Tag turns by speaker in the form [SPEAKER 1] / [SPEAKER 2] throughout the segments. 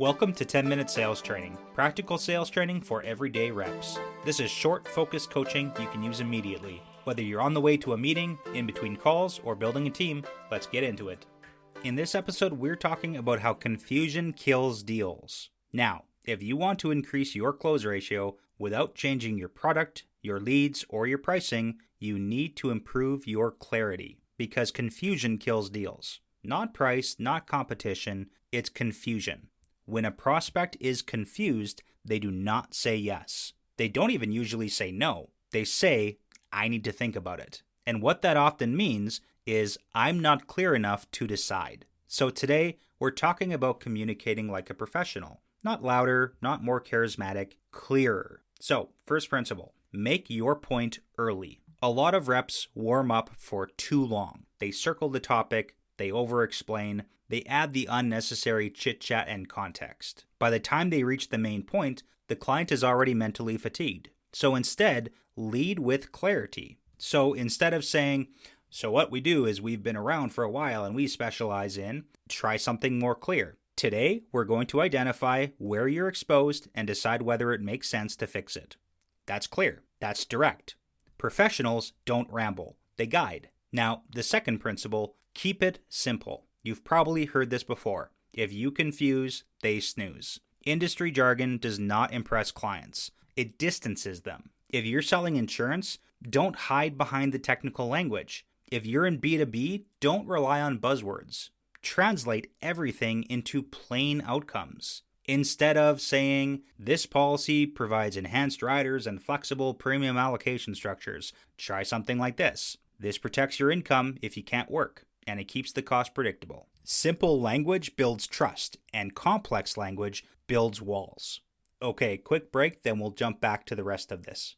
[SPEAKER 1] Welcome to 10-Minute Sales Training, practical sales training for everyday reps. This is short, focused coaching you can use immediately. Whether you're on the way to a meeting, in between calls, or building a team, let's get into it. In this episode, we're talking about how confusion kills deals. Now, if you want to increase your close ratio without changing your product, your leads, or your pricing, you need to improve your clarity, because confusion kills deals. Not price, not competition, it's confusion. When a prospect is confused, they do not say yes. They don't even usually say no. They say, I need to think about it. And what that often means is, I'm not clear enough to decide. So today, we're talking about communicating like a professional. Not louder, not more charismatic, clearer. So, first principle, make your point early. A lot of reps warm up for too long. They circle the topic, they over-explain, they add the unnecessary chit-chat and context. By the time they reach the main point, the client is already mentally fatigued. So instead, lead with clarity. So instead of saying, so what we do is we've been around for a while and we specialize in, try something more clear. Today, we're going to identify where you're exposed and decide whether it makes sense to fix it. That's clear. That's direct. Professionals don't ramble. They guide. Now, the second principle, keep it simple. You've probably heard this before. If you confuse, they snooze. Industry jargon does not impress clients. It distances them. If you're selling insurance, don't hide behind the technical language. If you're in B2B, don't rely on buzzwords. Translate everything into plain outcomes. Instead of saying, this policy provides enhanced riders and flexible premium allocation structures, try something like this. This protects your income if you can't work, and it keeps the cost predictable. Simple language builds trust, and complex language builds walls. Okay, quick break, then we'll jump back to the rest of this.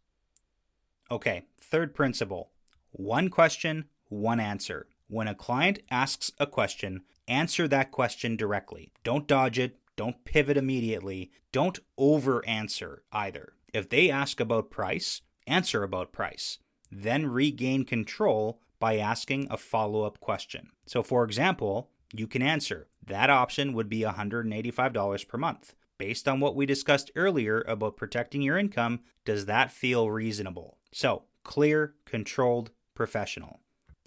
[SPEAKER 1] Okay, third principle. One question, one answer. When a client asks a question, answer that question directly. Don't dodge it. Don't pivot immediately. Don't over-answer either. If they ask about price, answer about price. Then regain control by asking a follow-up question. So for example, you can answer, that option would be $185 per month. Based on what we discussed earlier about protecting your income, does that feel reasonable? So, clear, controlled, professional.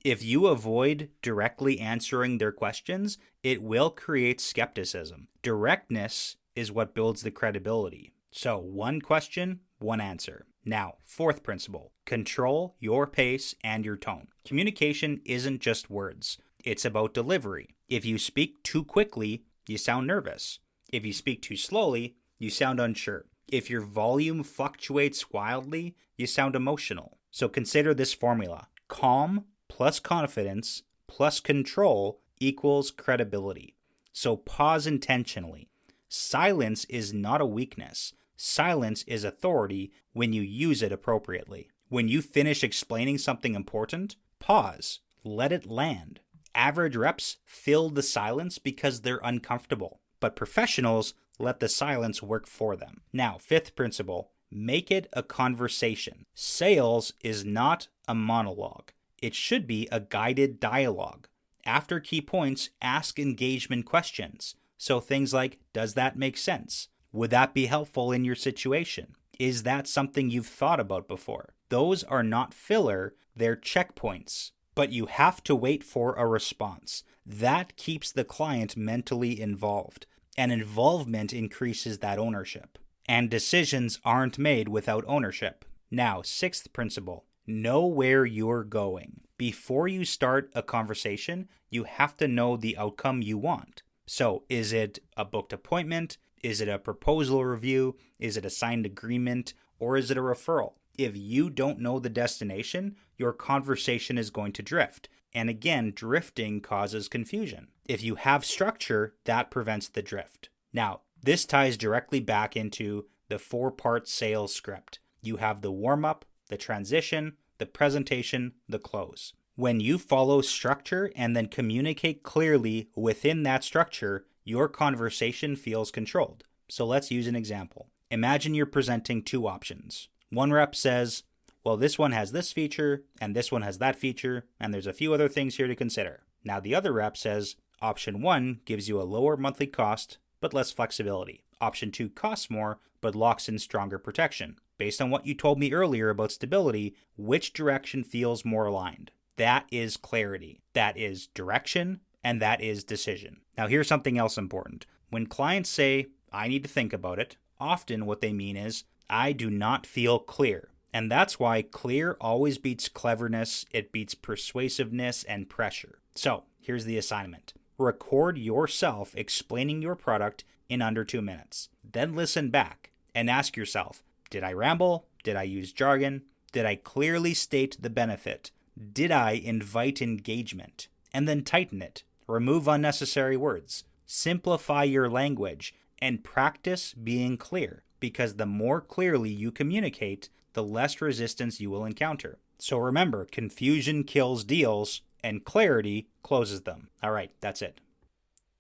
[SPEAKER 1] If you avoid directly answering their questions, it will create skepticism. Directness is what builds the credibility. So, one question, one answer. Now, fourth principle, control your pace and your tone. Communication isn't just words. It's about delivery. If you speak too quickly, you sound nervous. If you speak too slowly, you sound unsure. If your volume fluctuates wildly, you sound emotional. So consider this formula. Calm plus confidence plus control equals credibility. So pause intentionally. Silence is not a weakness. Silence is authority when you use it appropriately. When you finish explaining something important, pause. Let it land. Average reps fill the silence because they're uncomfortable, but professionals let the silence work for them. Now, fifth principle, make it a conversation. Sales is not a monologue. It should be a guided dialogue. After key points, ask engagement questions. So things like, does that make sense? Would that be helpful in your situation? Is that something you've thought about before? Those are not filler, they're checkpoints. But you have to wait for a response. That keeps the client mentally involved, and involvement increases that ownership. And decisions aren't made without ownership. Now, sixth principle, know where you're going. Before you start a conversation, you have to know the outcome you want. So, is it a booked appointment? Is it a proposal review? Is it a signed agreement? Or is it a referral? If you don't know the destination, your conversation is going to drift. And again, drifting causes confusion. If you have structure, that prevents the drift. Now, this ties directly back into the 4-part sales script. You have the warm-up, the transition, the presentation, the close. When you follow structure and then communicate clearly within that structure, your conversation feels controlled. So let's use an example. Imagine you're presenting two options. One rep says, well, this one has this feature, and this one has that feature, and there's a few other things here to consider. Now the other rep says, option 1 gives you a lower monthly cost, but less flexibility. Option 2 costs more, but locks in stronger protection. Based on what you told me earlier about stability, which direction feels more aligned? That is clarity. That is direction, and that is decision. Now here's something else important. When clients say, I need to think about it, often what they mean is, I do not feel clear. And that's why clear always beats cleverness, it beats persuasiveness and pressure. So here's the assignment. Record yourself explaining your product in under 2 minutes. Then listen back and ask yourself, did I ramble? Did I use jargon? Did I clearly state the benefit? Did I invite engagement? And then tighten it. Remove unnecessary words. Simplify your language and practice being clear, because the more clearly you communicate, the less resistance you will encounter. So remember, confusion kills deals and clarity closes them. All right, that's it.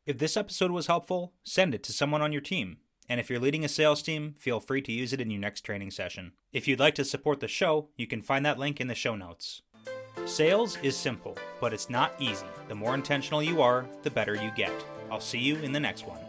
[SPEAKER 1] If this episode was helpful, send it to someone on your team. And if you're leading a sales team, feel free to use it in your next training session. If you'd like to support the show, you can find that link in the show notes. Sales is simple, but it's not easy. The more intentional you are, the better you get. I'll see you in the next one.